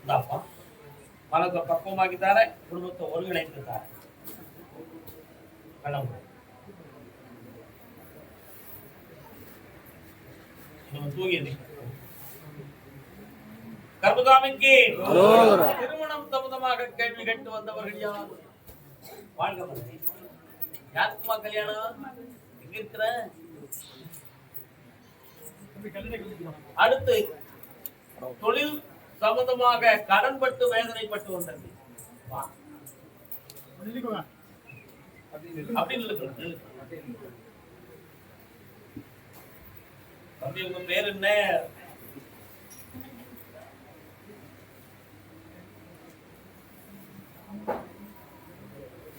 இந்தாப்பா மனத்தை பக்குவமாக்கித்தார, குடும்பத்தை ஒருங்கிணைத்துத்தார. தூங்கி கர்மதாமிக்கு திருமணம் சம்பந்தமாக கேள்வி கேட்டு வந்தவர்கள் யார்? வாழ்க. யாருக்குமா கல்யாணம்? எங்க இருக்கிற? அடுத்து தொழில் சம்பந்தமாக கடன்பட்டு வேதனைப்பட்டு வந்தது அப்படின்னு தம்பி, உங்க பேர் என்ன?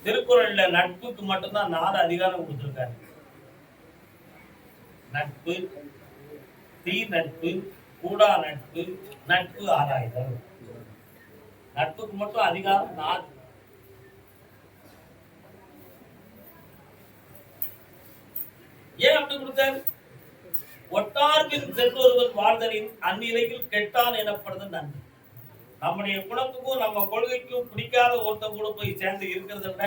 திருக்குறள்ல நட்புக்கு மட்டும்தான் 4 அதிகாரம் கொடுத்திருக்காரு. நட்பு, தீ நட்பு, கூடா நட்பு, நட்பு ஆராய்தல். நட்புக்கு மட்டும் அதிகாரம் 4. ஏன் அப்படி கொடுத்தாரு? ஒட்டார்பின் சென்றொருவன் வாழ்தலின் அந்நிலையில் கெட்டான் எனப்படுது நன்றி. நம்முடைய குணத்துக்கும் நம்ம கொள்கைக்கும் பிடிக்காத ஒருத்தன் கூட போய் சேர்ந்து இருக்கிறத விட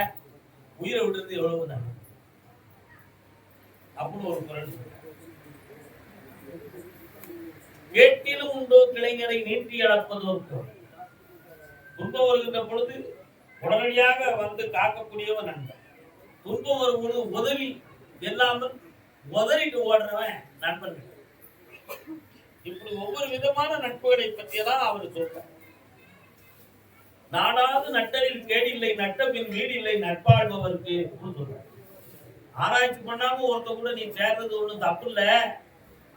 உயிரை விடுறது எவ்வளவு நன்றி அப்படின்னு ஒரு குரல். கேட்டிலும் உண்டோ கிளைஞரை நீட்டி அடப்பதோர்க்கு. துன்பம் வருகின்ற பொழுது உடனடியாக வந்து காக்கக்கூடியவன் நண்பன். துன்பம் வரும் பொழுது உதவி எல்லாமல் உதறிட்டு ஓடுறவன் நண்பர்கள். இப்படி ஒவ்வொரு விதமான நட்புகளை பற்றியெல்லாம் அவர் சொல்றார். நாடாது நட்டலில் கேடில்லை, நட்டபின் வீடில்லை, நட்பாழ்பவருக்கு சொல்றார். ஆராய்ச்சி பண்ணாம ஒருத்த கூட நீ சேர்றது ஒண்ணும் தப்பு இல்ல.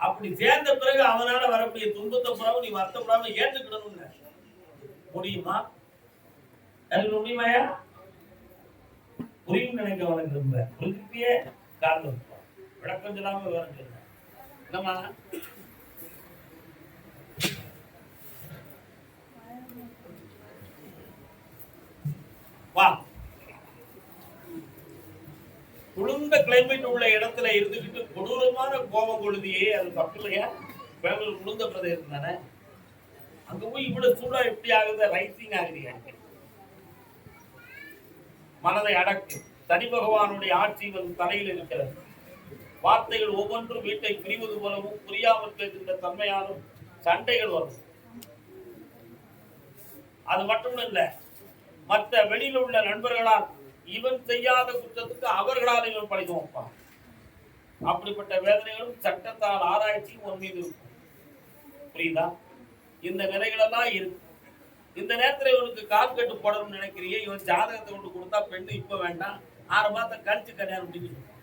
அப்படி சேர்ந்த பிறகு அவனால வரக்கூடிய துன்பத்தை புறாம நீ வருத்தப்படாம ஏற்றுக்கிடணும். முடியுமா? முடியுமாயா? புரியும் நினைக்க உனக்கு ரொம்ப புரிஞ்சுக்கிட்டே காரணம் விளக்கம் சொல்லாம விவரம் சொல்ல என்னமா? வா, குளிர்ந்த கிளைமேட் உள்ள இடத்துல இருந்துகிட்டு கொடூரமான கோபம் கொழுதியே அது தப்பு இல்லையா? பெங்களூர் குளிர்ந்த பிரதேசம் தானே. அங்க போய் இவ்வளவு சூடா எப்படி ஆகுது? ரைசிங் ஆகுதியா? மனதை அடக்கு. தனி பகவானுடைய ஆட்சி தலையில் இருக்கிறது. வார்த்தைகள் ஒவ்வொன்றும் வீட்டை பிரிவது போலவும் புரியாமல் பேசுகின்ற தன்மையாலும் சண்டைகள் வரும். அது மட்டும் இல்ல, மற்ற வெளியில் உள்ள நண்பர்களால் இவன் செய்யாத குற்றத்துக்கு அவர்களால் இவன் பழி வைப்பான். அப்படிப்பட்ட வேதனைகளும் சட்டத்தால் ஆராய்ச்சி உன் மீது இருக்கும். புரியுதா? இந்த நிலைகளெல்லாம் இருக்கு. இந்த நேரத்துல இவனுக்கு கால் கட்டு போடணும்னு நினைக்கிறியே, இவன் ஜாதகத்தை கொண்டு கொடுத்தா பெண்ணு இப்ப வேண்டாம், 6 மாதம் கழிச்சு கல்யாணம் முடிக்கணும்.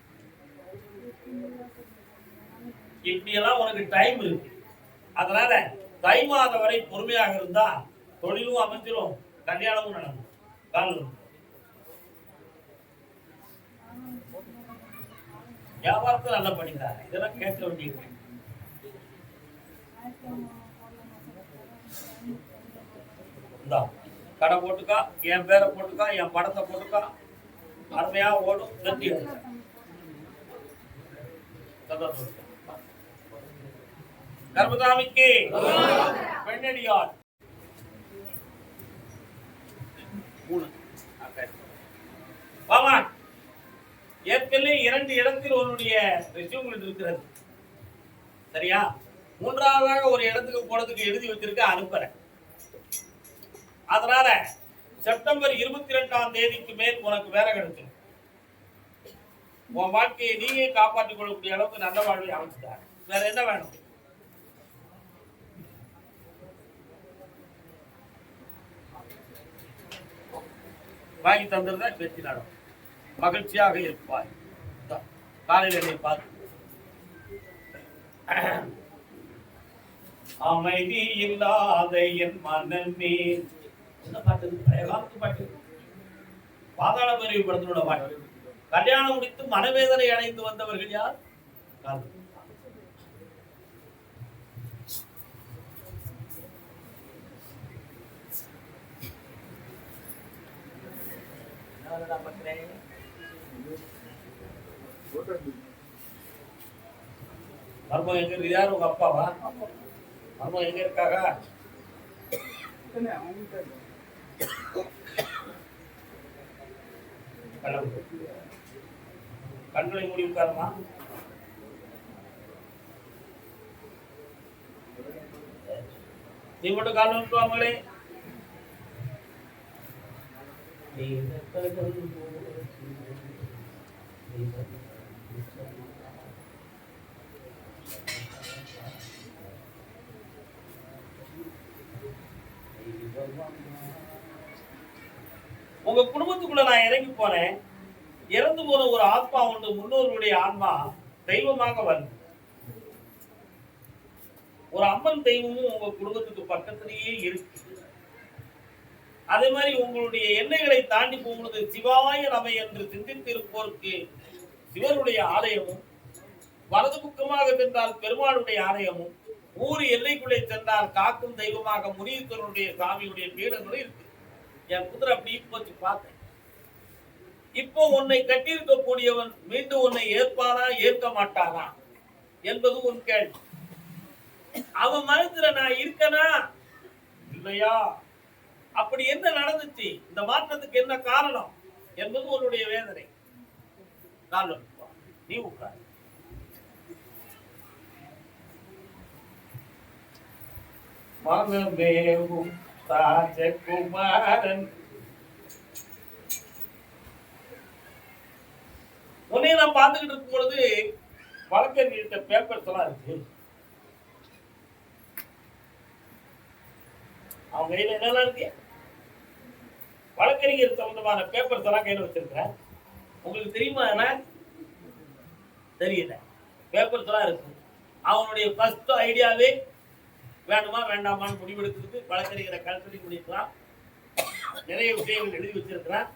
இப்படியெல்லாம் உனக்கு டைம் இருக்கு. அதனால தை மாதம் வரை பொறுமையாக இருந்தா தொழிலும் அமைஞ்சிரும், கல்யாணமும் நடக்கும். வியாபாரத்தை நல்லா பண்ணிக்கிறாங்க. இதெல்லாம் கேட்க வேண்டியிருக்கு. கடை போட்டுக்கா, என் பேரை போட்டுக்கா, என் படத்தை போட்டுக்கா, அருமையா ஓடும். வெற்றி கர்மதாமிக்கு பெண்ணடியார் 3. ஏற்கனவே 2 இடத்தில் உன்னுடைய ரெஸ்யூம் இருக்கிறது. சரியா? 3ஆவதாக ஒரு இடத்துக்கு போறதுக்கு எழுதி வச்சிருக்க, அனுப்புறேன். அதனால செப்டம்பர் 22ஆம் தேதிக்கு மேல் உனக்கு வேலை கிடைச்சிடும். உன் வாழ்க்கையை நீயே காப்பாற்றிக் கொள்ளக்கூடிய அளவுக்கு நல்ல வாழ்வை அமைச்சுட்டார். வேற என்ன வேணும்? வாங்கி தந்திருந்தா வெற்றி நாடும். மகிழ்ச்சியாக இருப்பாய். காலையில் என்னை பார்த்து அமைதி இல்லாத என் மனமே. என்ன பாட்டு? பழைய காலத்து பாட்டு. பாதாள பிரிவு படத்தினோட பாட்டு. கல்யாணம் முடித்து மனவேதனை அடைந்து வந்தவர்கள் யார்? மர்மம் எங்க இருக்கு? யார்? உங்க அப்பாவா? மர்மம் எங்க இருக்காங்க? கண்களை மூடி உட்காருமா. நீ மட்டும் கால் வந்துவாங்களே. உங்க குடும்பத்துக்குள்ள நான் இறங்கி போனேன். இறந்து போன ஒரு ஆத்மா உண்டு, முன்னோர்களுடைய ஆன்மா தெய்வமாக வருது. ஒரு அம்மன் தெய்வமும் உங்க குடும்பத்துக்கு பக்கத்திலேயே இருக்கு. அதே மாதிரி உங்களுடைய எல்லைகளை தாண்டி போகும்போது சிவாய நம என்று சிந்தித்திருப்போருக்கு சிவனுடைய ஆலயமும், வலது பக்கமாக சென்றால் பெருமாளுடைய ஆலயமும், ஊர் எல்லைக்குள்ளே சென்றால் காக்கும் தெய்வமாக முனீஸ்வரனுடைய சாமியுடைய பீடங்களும் இருக்கு. என் குதிரை அப்படி போச்சு பார்த்தேன். இப்போ உன்னை கட்டியிருக்கக்கூடியவன் மீண்டும் உன்னை ஏற்பானா ஏற்க மாட்டானா என்பது உன் கேள்வி. அவன் மனசுல நான் இருக்கனா இல்லையா, அப்படி என்ன நடந்துச்சு, இந்த மாற்றத்துக்கு என்ன காரணம் என்பது உன்னுடைய வேதனை. நீ உட்கார். மனமேவும் ராஜகுமாரன் உன்னை நான் பார்த்துக்கிட்டு இருக்கும் பொழுது வழக்கறிஞர்கிட்ட பேப்பர்ஸ் எல்லாம் இருக்கு. அவங்க கையில என்னெல்லாம் இருக்கு, வழக்கறிஞர் சம்பந்தமான பேப்பர்ஸ் எல்லாம் கையில வச்சிருக்கிறேன். உங்களுக்கு தெரியுமா? என்ன தெரியல. பேப்பர்ஸ் எல்லாம் இருக்கு. அவனுடைய ஃபர்ஸ்ட் ஐடியாவே வேணுமா வேண்டாமான்னு முடிவெடுக்கிறதுக்கு வழக்கறிஞரை கல்வி பண்ணிருக்கலாம். நிறைய விஷயங்கள் எழுதி வச்சிருக்கிறான்.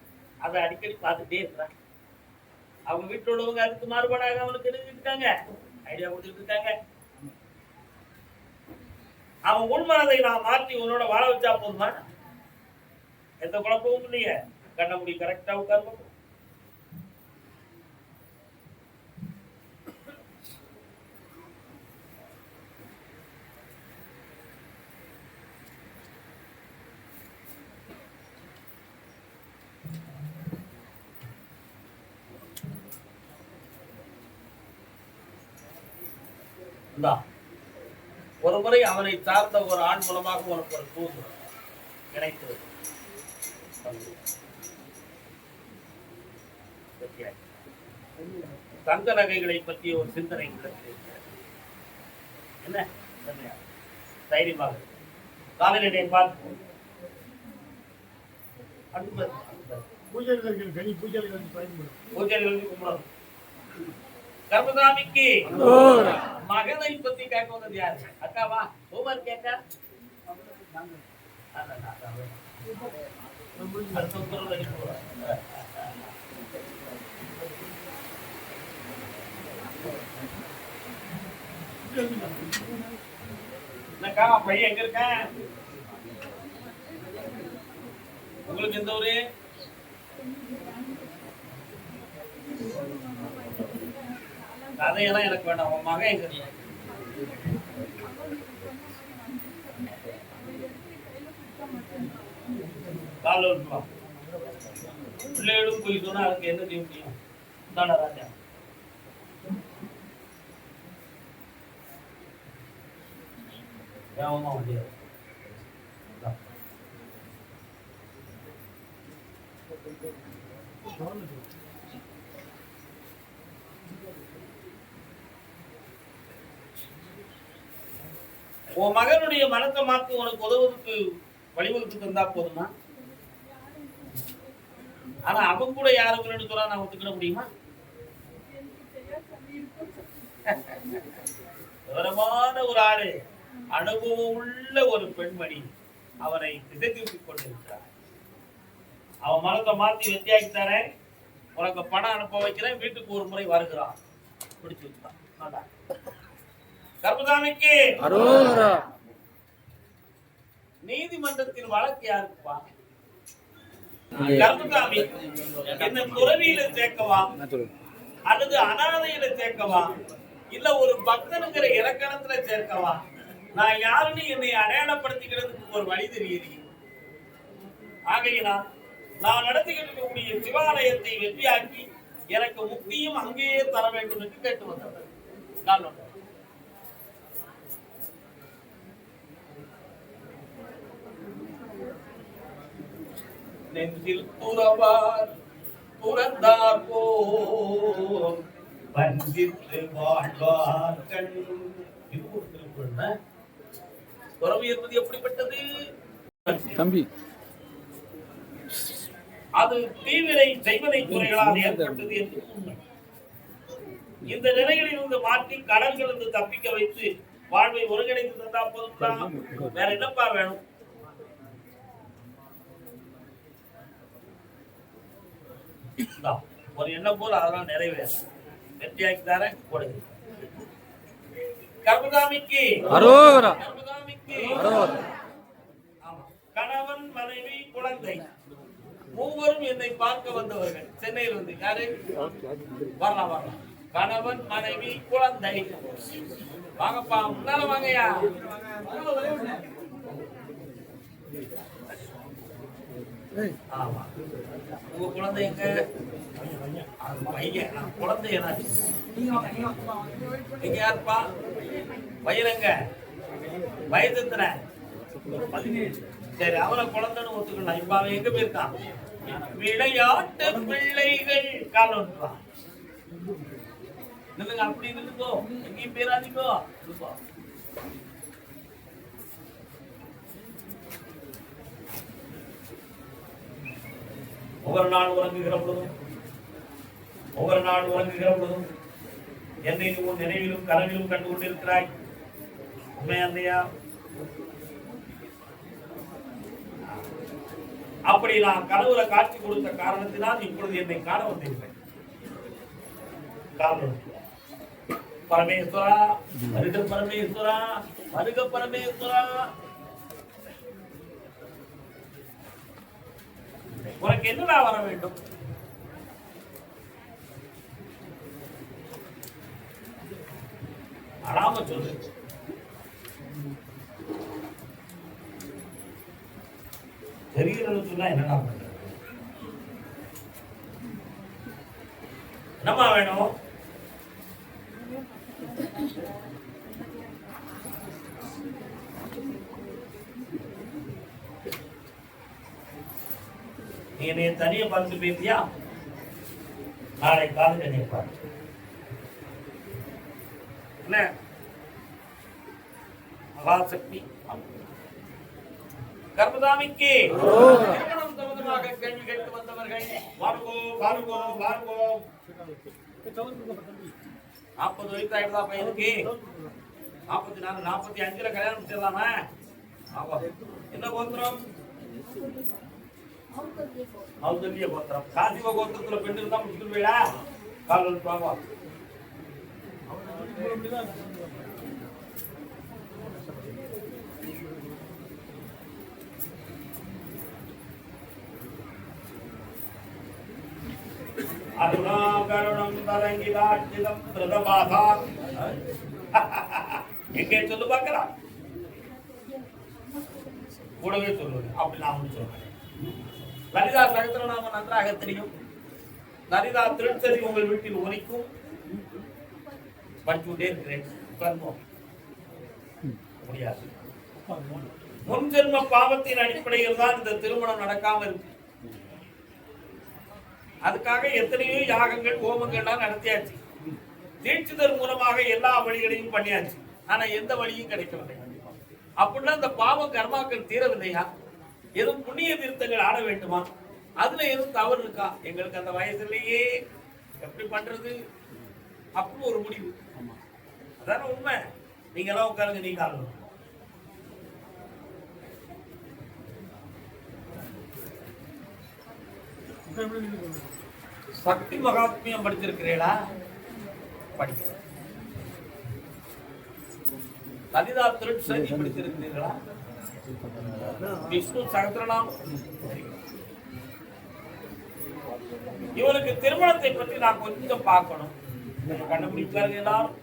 அதை அடிக்கடி பார்த்துட்டே இருக்கிறான். அவங்க வீட்டில் உள்ளவங்க அதுக்கு மாறுபாடாக அவனுக்கு எழுதிருக்காங்க, ஐடியா கொடுத்துட்டு இருக்காங்க. அவன் உண்மனதை நான் மாற்றி உன்னோட வாழ வச்சா போதுமா? எந்த குழப்பமும் இல்லையே. கண்ண முடி கரெக்டா உட்கார்ந்து ஒரு முறை அவனை சார்ந்த ஒரு ஆண் மூலமாக உனக்கு ஒரு தூது கிடைத்தது. தங்க நகைகளை பற்றிய ஒரு சிந்தனை என்ன தைரியமாக காலையிலே பார்த்து கர்மசாமிக்கு மகனை பத்தி கேட்க வந்தது யாரு? அக்காவா? ஹோம்வொர்க் கேட்டா என்னக்கா பையன் எங்க இருக்கேன்? உங்களுக்கு எந்த ஊரு? கதையெல்லாம் எனக்கு வேண்டாம். உன் மகன் எங்க இருக்க? காலைல இருக்கலாம். பிள்ளைகளும் போய் சொன்னா அதுக்கு என்ன செய்ய முடியும்? தானே ராஜா. வேகமா முடியாது. உன் மகனுடைய மனத்தை மாற்றி உனக்கு உதவுவதற்கு வழிவகுத்து தந்தா போதுமா? ஆனா அவன் கூட யாரும் சொல்ல நான் ஒத்துக்கிட முடியுமா? விவரமான ஒரு ஆளு, அனுபவம் உள்ள ஒரு பெண்மணி அவனை திசை திருப்பிக் கொண்டிருக்கிறார். அவன் மனத்தை மாற்றி வெத்தியாக்கி தரேன், உனக்கு பணம் அனுப்ப வைக்கிறேன், வீட்டுக்கு ஒரு முறை வருகிறான். பிடிச்சு வச்சுட்டான். கர்மசாமிக்கு நீதிமன்றத்தின் வழக்கு யாருக்குப்பா? கர்மசாமி என்ன துறவியில சேர்க்கவா அல்லது அனாதையில சேர்க்கவா இல்ல ஒரு பக்தனுங்கிற இலக்கணத்துல சேர்க்கவா? நான் யாருன்னு என்னை அடையாளப்படுத்திக்கிறதுக்கு ஒரு வழி தெரியலையே. ஆகையினால் நான் நடத்திக்கிட்டு இருக்கக்கூடிய சிவாலயத்தை வெற்றியாக்கி எனக்கு முக்தியும் அங்கேயே தர வேண்டும் என்று கேட்டு வந்தவர். நெஞ்சில் துறவார் துறந்தார் போல் வஞ்சித்து வாழ்வார்கள். துறவு என்பது எப்படிப்பட்டது தம்பி? அது தீவிரை செய்வதை துறைகளால் ஏற்பட்டது என்று உண்மை. இந்த நிலைகளில் இருந்து மாற்றி கடல்கள் இருந்து தப்பிக்க வைத்து வாழ்வை ஒருங்கிணைத்து தந்தா போதும். வேற என்னப்பா வேணும்? ஒரு எண்ணம் போல அதெல்லாம் நிறைவேறும். வெற்றியாக்கி தர கொடுங்க. கர்மதாமிக்கு கணவன் மனைவி குழந்தை மூவரும் என்னை பார்க்க வந்தவர்கள். சென்னையில் இருந்து யாரு? வரலாம் வரலாம். கணவன் மனைவி குழந்தை வாங்கப்பா, முன்னால வாங்கயா. ஆமா, உங்க குழந்தை எங்க? பையன். குழந்தை எங்க யாருப்பா? பையனுங்க வயசு எத்தனை? 17. சரி, அவனை குழந்தைன்னு ஒத்துக்கலாம். இப்ப அவன் எங்க போயிருக்கான்? விளையாட்டு பிள்ளைகள் காலம்ப்பா. நில்லுங்க, அப்படி நில்லுங்கோ, எங்கேயும் பேராதிக்கோ. ஒவ்வொரு நாள் உறங்குகிற பொழுதும் என்னை உன் நினைவிலும் கனவிலும் கண்டு கொண்டிருக்கிறாய். உண்மையா இல்லையா? அப்படி நான் கனவுல காட்சி கொடுத்த காரணத்தினால் இப்பொழுது என்னை காண வந்தீர்கள். பரமேஸ்வரா, வருக பரமேஸ்வரா, வருக பரமேஸ்வரா. உனக்கு என்னடா வர வேண்டும்? அடாம சொல்லு. தெரியறது சொன்னா என்னடா பண்றது? என்னமா வேணும்? நீ என்னை தனியை பார்த்து பேசியா? நாளை காலையில் என்னை பார்த்து என்ன மகாசக்தி கர்மதாமிக்கு திருமணம் சம்பந்தமாக கேள்வி கேட்டு வந்தவர்கள் வாருங்கோ வாருங்கோ வாருங்கோ. 40 வயசு ஆயிடுதா பையனுக்கு? 44 45ல கல்யாணம் செய்யலாமா? என்ன கோத்திரம்? ஔதல்ய கோத்திரம். காசிவ கோத்திரத்துல பெண் இருந்தா முடிச்சுட்டு போயிடா. கால் வாங்க. அருணாகருணம் தரங்கிதாட்சிதம் பிரதபாதா. எங்கே சொல்லு பார்க்கலாம்? கூடவே சொல்லுவது. அப்படி நான் சொல்றேன். லலிதா சகஸ்ரநாமம் நன்றாக தெரியும். லலிதா திருச்சதி உங்கள் வீட்டில் ஒலிக்கும். படிச்சுட்டே இருக்கிறேன். முடியாது. முன் ஜென்ம பாவத்தின் அடிப்படையில் தான் இந்த திருமணம் நடக்காம இருக்கு. அதுக்காக எத்தனையோ யாகங்கள் ஹோமங்கள்லாம் நடத்தியாச்சு. தீட்சிதர் மூலமாக எல்லா வழிகளையும் பண்ணியாச்சு. ஆனா எந்த வழியும் கிடைக்கவில்லை. அப்படின்னா இந்த பாவம் கர்மாக்கள் தீரவில்லையா? எதுவும் புண்ணிய தீர்த்தங்கள் ஆட வேண்டுமா? அதுல எதுவும் தவறு இருக்கா? எங்களுக்கு அந்த வயசுலயே எப்படி பண்றது அப்படின்னு ஒரு முடிவு. அதான உண்மை. நீங்க எல்லாம் உட்காருங்க. நீங்க ஆடணும். சக்தி மகாத்மியம் படிச்சிருக்கிறீங்களா? படிக்க. லலிதா திருச்சதி படிச்சிருக்கிறீர்களா? விஷ்ணு சகஸ்ரநாமம். இவனுக்கு திருமணத்தை பற்றி நான் கொஞ்சம் பார்க்கணும். கண்டுபிடிப்பார்கள் எல்லாரும்.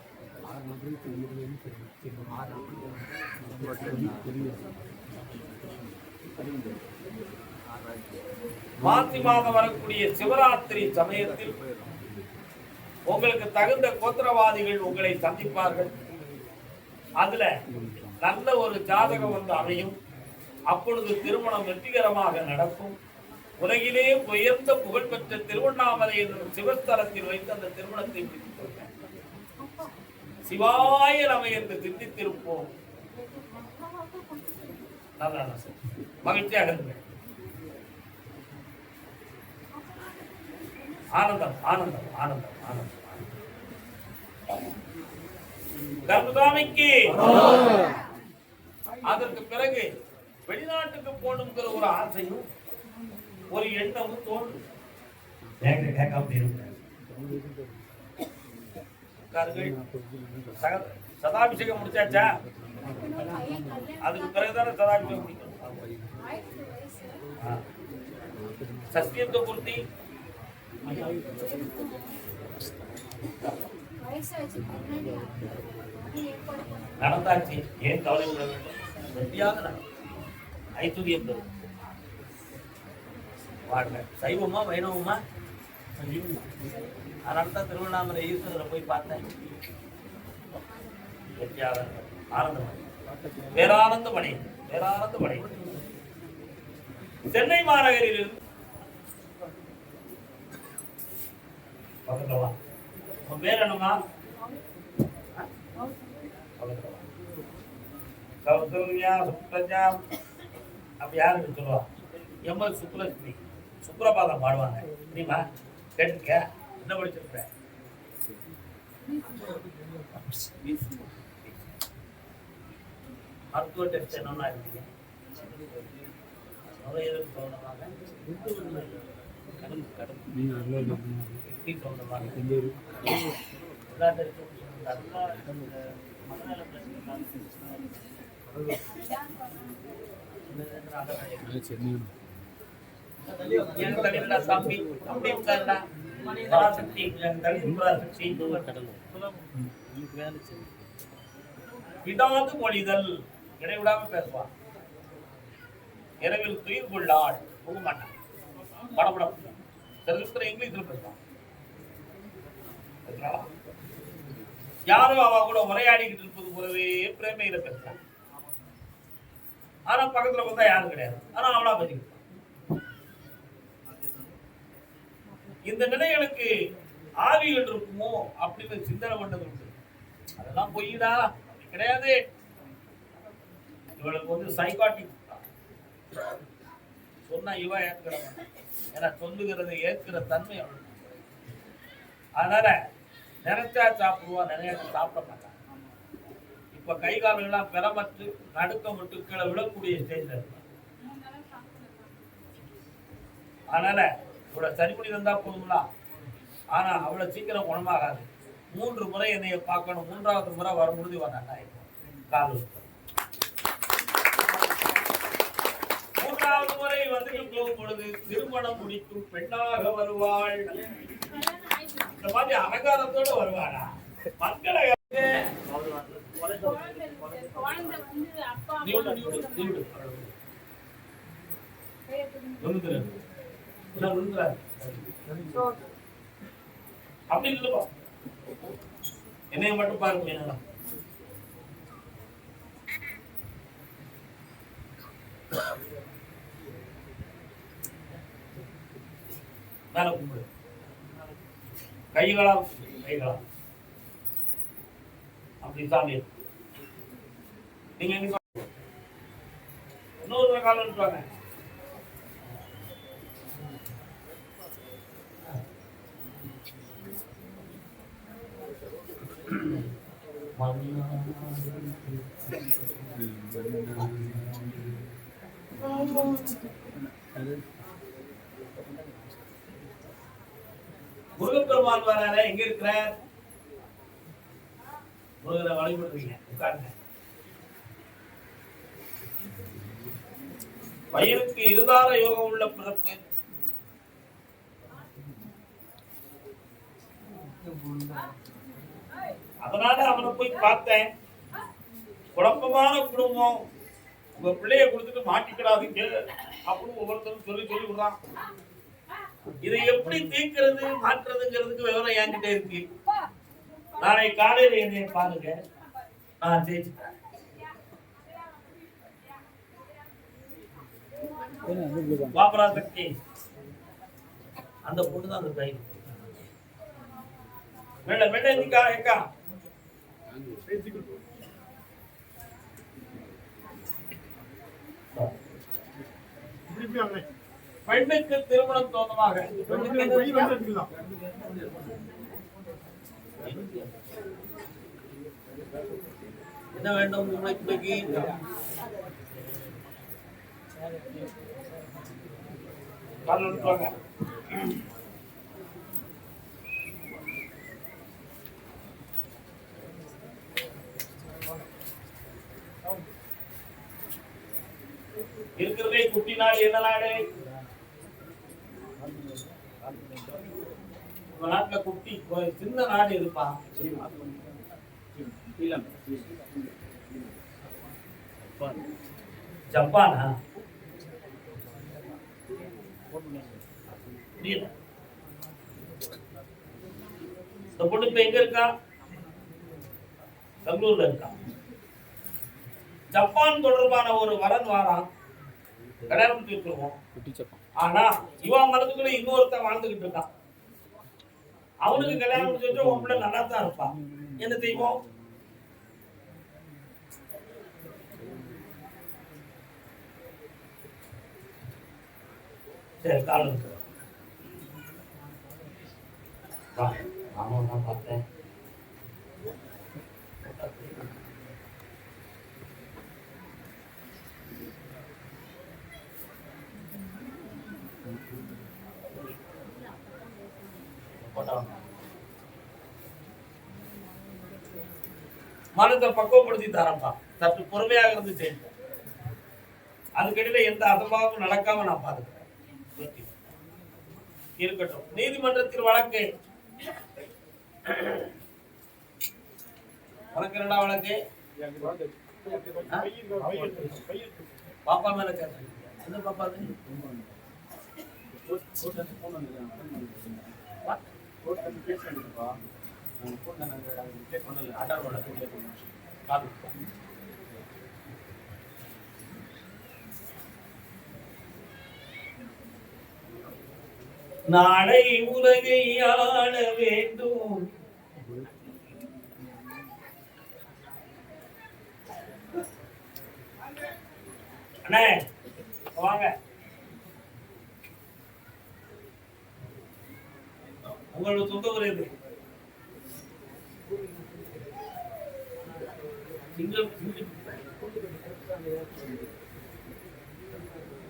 மாசி மாதம் வரக்கூடிய சிவராத்திரி சமயத்தில் உங்களுக்கு தகுந்த கோத்திரவாதிகள் உங்களை சந்திப்பார்கள். அதுல நல்ல ஒரு ஜாதகம் வந்து அமையும். அப்பொழுது திருமணம் வெற்றிகரமாக நடக்கும். உலகிலே உயர்ந்த புகழ்பெற்ற திருவண்ணாமலை என்ற சிவஸ்தலத்தில் வைத்து அந்த திருமணத்தை சிவாய நம என்று சிந்தித்திருப்போம். மகிழ்ச்சியாக இருங்கள். ஆனந்தம் ஆனந்தம் ஆனந்தம் ஆனந்தம். கர்மசாமிக்கு அதற்கு பிறகு வெளிநாட்டுக்கு போகணுங்கிற ஒரு ஆசையும் ஒரு எண்ணமும் தோன்றும். சதாபிஷேகம் முடிச்சாச்சா? அதுக்கு பிறகுதானே சதாபிஷேகம் முடிக்கணும். சத்தியத்தை பூர்த்தி நடந்தாச்சு. ஏன் கவலை விட வேண்டும்? வெற்றியாக ஐத்துரியம் பெறும். சைவமா வைணவமா? அதனால தான் திருவண்ணாமலை ஈஸ்வரரை போய் பார்த்தேன். வெற்றியாக ஆனந்தம், பேரானந்த மணி, பேரானந்த மணி. சென்னை மாநகரில் பக்கத்துலவா உன் பேர் என்னமா? சௌசல்யா சுப்ரஜா அப்படி யாருக்கு சொல்லுவா? எம்எல் சுப்ரலட்சுமி சுப்ரபாதம் பாடுவாங்க தெரியுமா? கேட்டுக்க? என்ன படிச்சிருக்க? மருத்துவ டெஸ்ட் என்னன்னா இருக்கீங்க? நுரையீரல் சம்பந்தமாக தம்பி அப்படி உட்கார்ந்தா விடாது மொழிதல், இடைவிடாம பேசுவான். இரவில் துயில் கொள்ளாள், போக மாட்டான். படப்படம் இங்கிலீஷ்ல பேசுவான். யாரும் அவ கூட உரையாடிக்கிட்டு இருப்பது போலவே பிரேமையில பேசுறான். ஆனா பக்கத்துல பார்த்தா யாரும் கிடையாது. ஆனா அவளா பேசிக்கிட்டு இந்த நிலைகளுக்கு ஆவிகள் இருக்குமோ அப்படின்னு சிந்தனை பண்ணது உண்டு. அதெல்லாம் பொய்டா, அப்படி கிடையாது. இவளுக்கு வந்து சைக்காட்டிக் சொன்னா இவ ஏற்கிற, ஏன்னா சொல்லுகிறது ஏற்கிற தன்மை அவளுக்கு. அதனால நினைச்சா சாப்பிடுவா, நினைச்சா சாப்பிட மாட்டான். இப்ப கை காலெல்லாம் பெறமற்று நடுக்கம் விட்டு கீழே விழக்கூடிய ஸ்டேஜ்ல இருக்கு. அதனால இவ்வளவு சரி பண்ணி தந்தா போதுங்களா? ஆனா அவ்வளவு சீக்கிரம் குணமாகாது. 3 முறை என்னைய பார்க்கணும். 3வது முறை வரும்பொழுது இவன் நல்லா இருக்கும். கால் 3வது முறை வந்து போகும் பொழுது திருமணம் முடிக்கும் பெண்ணாக வருவாள். இந்த மாதிரி அலங்காரத்தோடு வருவாளா? மக்களை அப்படி இல்லப்பா, என்னைய மட்டும் பாருங்க. என்னடா மேல கும்பிடு, கைகளா கைகளா அப்படி சாமி. நீங்க இன்னொரு காலம் இருப்பாங்க. முருகப்பெருமான் வராரு. எங்க இருக்கிறார்? முருகரை வழிபடுறீங்க, உட்காருங்க. பையனுக்கு இருதார யோகம் உள்ள பிறப்பு. அதனால அவனை போய் பார்த்தேன். குழப்பமான குடும்பம், உங்க பிள்ளைய கொடுத்துட்டு மாட்டிக்கிறாதீங்க அப்படின்னு ஒவ்வொருத்தரும் சொல்லி சொல்லி விடுறான். இதை எப்படி தீர்க்கிறது மாற்றுறதுங்கிறதுக்கு விவரம் என்கிட்ட இருக்கு. நாளை காலையில என்னை பாருங்க, நான் ஜெயிச்சுட்டேன். பாபரா சக்தி அந்த பொண்ணு தான் அந்த பையன். மேடம் மேடம் நிக்கா ஏக்கா பெண்ணுக்கு திருமணம் தோந்தமாக என்ன வேண்டும் உங்களுக்கு? இருக்கிறதே குட்டி நாடு. என்ன நாடு? உங்க நாட்டுல குட்டி சின்ன நாடு இருப்பா. ஜப்பானா? இந்த பொண்ணு இப்ப எங்க இருக்கா? பெங்களூர்ல இருக்கா. ஜப்பான் தொடர்பான ஒரு வரன் வாரான், கல்யாணம் வச்சிருக்கோம். ஆனா இவன் மனதுக்குள்ள இன்னொருத்தன் வாழ்ந்துகிட்டு இருக்கான். அவனுக்கு கல்யாணம் முடிச்சு வச்சா உன் பிள்ளை நல்லா தான் இருப்பான். என்ன செய்வோம்? சரி காலம் நான் பார்த்தேன். மனத்தை பக்குவப்படுத்தி தரப்பா. சற்று பொறுமையாக இருந்து செய்யும். அதுக்கிடையில எந்த அசம்பாவமும் நடக்காம நான் பாத்துக்கிறேன். இருக்கட்டும். நீதிமன்றத்தில் வழக்கு என்னடா வழக்கு? பாப்பா மேல கேட்டேன். என்ன பாப்பா? நாளை உலகை ஆள வேண்டும். அண்ணே வாங்க. உங்களோட சொந்த ஊர் எது?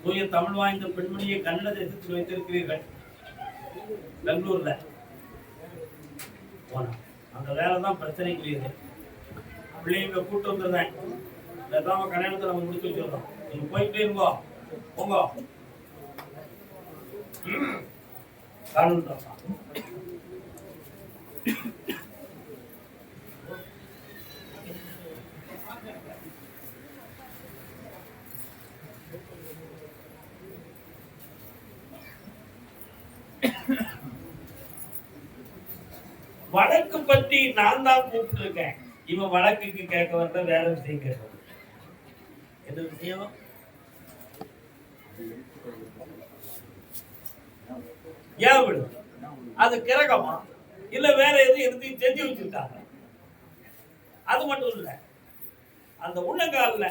தூய தமிழ் வாய்ந்த பெண்மணியை கன்னட தேசத்தில் வைத்திருக்கிறீர்கள். பெங்களூர்ல அந்த வேலை தான் பிரச்சனைக்குரியது. பிள்ளைங்க கூட்டு வந்துடுறேன். இதான் கல்யாணத்தை நம்ம முடிச்சு வச்சிருக்கோம். நீங்க போயிட்டே இருங்கோ. போங்க. வழக்கு பற்றி நான் தான் கூப்பிட்டு இருக்கேன். இவன் வழக்குக்கு கேட்க வந்த வேற விஷயம் கேட்க. என்ன விஷயம்? ஏன் விடு? அது கிரகமா இல்ல வேற எதுவும் எதையும் செஞ்சு வச்சிருக்காங்க. அது மட்டும் இல்ல, அந்த உள்ளங்கால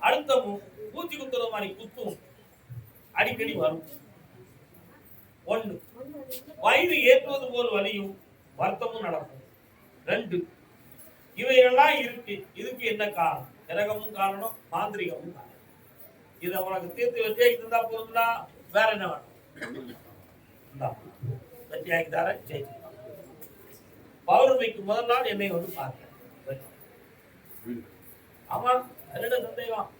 அழுத்தமும் பூச்சி குத்துற மாதிரி குத்தும் அடிக்கடி வரும். ஒண்ணு, வயிறு ஏற்றுவது போல் வலியும் வருத்தமும் நடக்கும். 2, இவையெல்லாம் இருக்கு. இதுக்கு என்ன காரணம்? கிரகமும் காரணம், மாந்திரிகமும் காரணம். இதை உனக்கு தீர்த்து வச்சு இருந்தா போதுங்களா? வேற என்ன வேணும்? வெற்றியாக்கி தர ஜெயிச்சு. பௌர்ணமிக்கு முதல் நாள் என்னை வந்து பார்த்தேன். ஆமா, என்ன சந்தேகம்?